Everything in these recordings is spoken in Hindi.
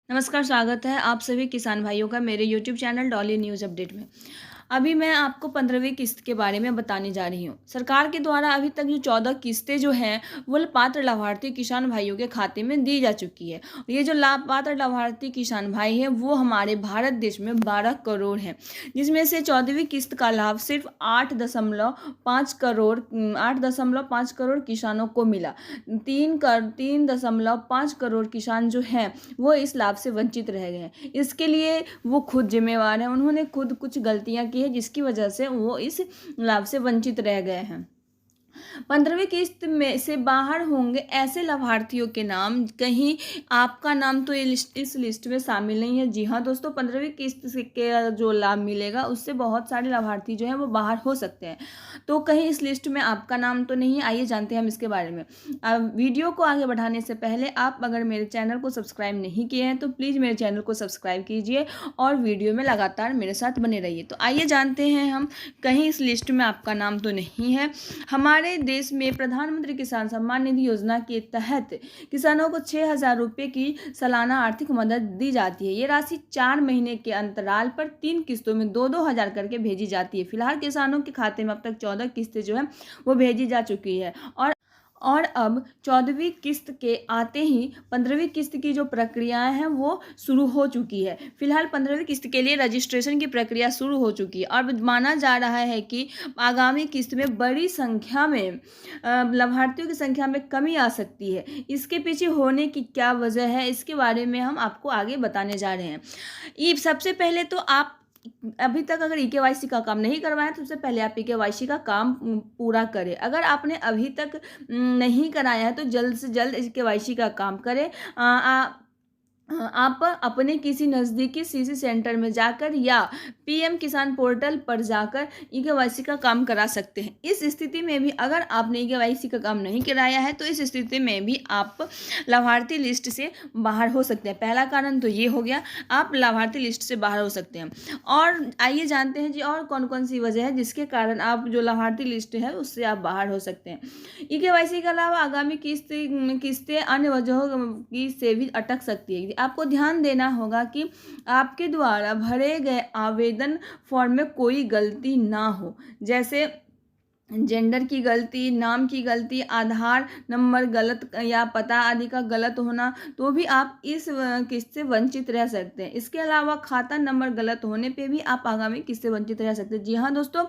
नमस्कार, स्वागत है आप सभी किसान भाइयों का मेरे YouTube channel Dolly news update में। अभी मैं आपको 15वीं किस्त के बारे में बताने जा रही हूँ। सरकार के द्वारा अभी तक जो 14 किस्तें जो हैं वो पात्र लाभार्थी किसान भाइयों के खाते में दी जा चुकी है। ये जो पात्र लाभार्थी किसान भाई हैं वो हमारे भारत देश में 12 करोड़ हैं, जिसमें से 14वीं किस्त का लाभ सिर्फ 8.5 करोड़ किसानों को मिला। 3.5 करोड़ किसान जो हैं वो इस लाभ से वंचित रह गए हैं। इसके लिए वो खुद जिम्मेवार हैं। उन्होंने खुद कुछ गलतियां की है जिसकी वजह से वो इस लाभ से वंचित रह गए हैं। 15वीं किस्त में से बाहर होंगे ऐसे लाभार्थियों के नाम, कहीं आपका नाम तो इस लिस्ट में शामिल नहीं है। जी हाँ दोस्तों, 15वीं किस्त के जो लाभ मिलेगा उससे बहुत सारे लाभार्थी जो हैं वो बाहर हो सकते हैं। तो कहीं इस लिस्ट में आपका नाम तो नहीं है। आइए जानते हैं हम इसके बारे में। वीडियो को आगे बढ़ाने से पहले आप अगर मेरे चैनल को सब्सक्राइब नहीं किए हैं तो प्लीज़ मेरे चैनल को सब्सक्राइब कीजिए और वीडियो में लगातार मेरे साथ बने रहिए। तो आइए जानते हैं हम, कहीं इस लिस्ट में आपका नाम तो नहीं है। हमारे देश में प्रधानमंत्री किसान सम्मान निधि योजना के तहत किसानों को 6,000 रुपये की सालाना आर्थिक मदद दी जाती है। ये राशि 4 महीने के अंतराल पर 3 किस्तों में 2-2 हज़ार करके भेजी जाती है। फिलहाल किसानों के खाते में अब तक 14 किस्तें जो है वो भेजी जा चुकी है और अब 14वीं किस्त के आते ही 15वीं किस्त की जो प्रक्रियाएं हैं वो शुरू हो चुकी है। फिलहाल 15वीं किस्त के लिए रजिस्ट्रेशन की प्रक्रिया शुरू हो चुकी है और माना जा रहा है कि आगामी किस्त में बड़ी संख्या में लाभार्थियों की संख्या में कमी आ सकती है। इसके पीछे होने की क्या वजह है, इसके बारे में हम आपको आगे बताने जा रहे हैं। सबसे पहले तो आप अभी तक अगर ई-के-वाई-सी का काम नहीं करवाया तो सबसे पहले आप ई-के-वाई-सी का काम पूरा करें। अगर आपने अभी तक नहीं कराया है तो जल्द से जल्द ई-के-वाई-सी का काम करें। आप अपने किसी नज़दीकी सीसी सेंटर में जाकर या पीएम किसान पोर्टल पर जाकर ई-के-वाई-सी का काम करा सकते हैं। इस स्थिति में भी अगर आपने ई-के-वाई-सी का काम नहीं कराया है तो इस स्थिति में भी आप लाभार्थी लिस्ट से बाहर हो सकते हैं। पहला कारण तो ये हो गया, आप लाभार्थी लिस्ट से बाहर हो सकते हैं। और आइए जानते हैं जी और कौन कौन सी वजह है जिसके कारण आप जो लाभार्थी लिस्ट है उससे आप बाहर हो सकते हैं। ई-के-वाई-सी के अलावा आगामी किस्तें अन्य वजहों की से भी अटक सकती है। आपको ध्यान देना होगा कि आपके द्वारा भरे गए आवेदन फॉर्म में कोई गलती ना हो, जैसे जेंडर की गलती, नाम की गलती, आधार नंबर गलत या पता आदि का गलत होना, तो भी आप इस किस्त से वंचित रह सकते हैं। इसके अलावा खाता नंबर गलत होने पे भी आप आगामी किस्त से वंचित रह सकते हैं। जी हाँ दोस्तों,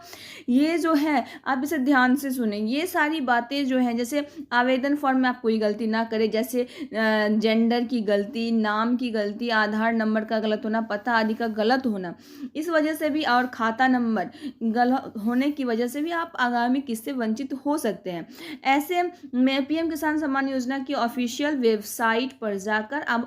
ये जो है आप इसे ध्यान से सुनें। ये सारी बातें जो हैं, जैसे आवेदन फॉर्म में आप कोई गलती ना करें, जैसे जेंडर की गलती, नाम की गलती, आधार नंबर का गलत होना, पता आदि का गलत होना, इस वजह से भी और खाता नंबर गलत होने की वजह से भी आप आगामी किससे वंचित हो सकते हैं। ऐसे में पीएम किसान सम्मान योजना की ऑफिशियल वेबसाइट पर जाकर आप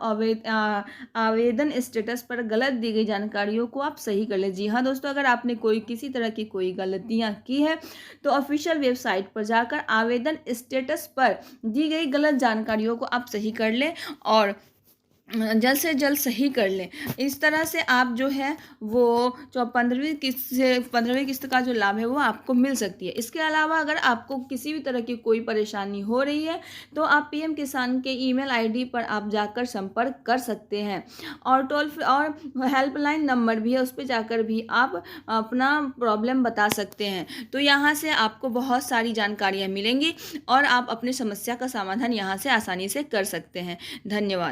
आवेदन स्टेटस पर गलत दी गई जानकारियों को आप सही कर लें। जी हाँ दोस्तों, अगर आपने किसी तरह की कोई गलतियां की है तो ऑफिशियल वेबसाइट पर जाकर आवेदन स्टेटस पर दी गई गलत जानकारियों को आप सही कर लें और जल्द से जल्द सही कर लें। इस तरह से आप जो है वो 15वीं किस्त का जो लाभ है वो आपको मिल सकती है। इसके अलावा अगर आपको किसी भी तरह की कोई परेशानी हो रही है तो आप पीएम किसान के ईमेल आईडी पर आप जाकर संपर्क कर सकते हैं और और हेल्पलाइन नंबर भी है, उस पर जाकर भी आप अपना प्रॉब्लम बता सकते हैं। तो यहाँ से आपको बहुत सारी जानकारियाँ मिलेंगी और आप अपनी समस्या का समाधान यहाँ से आसानी से कर सकते हैं। धन्यवाद।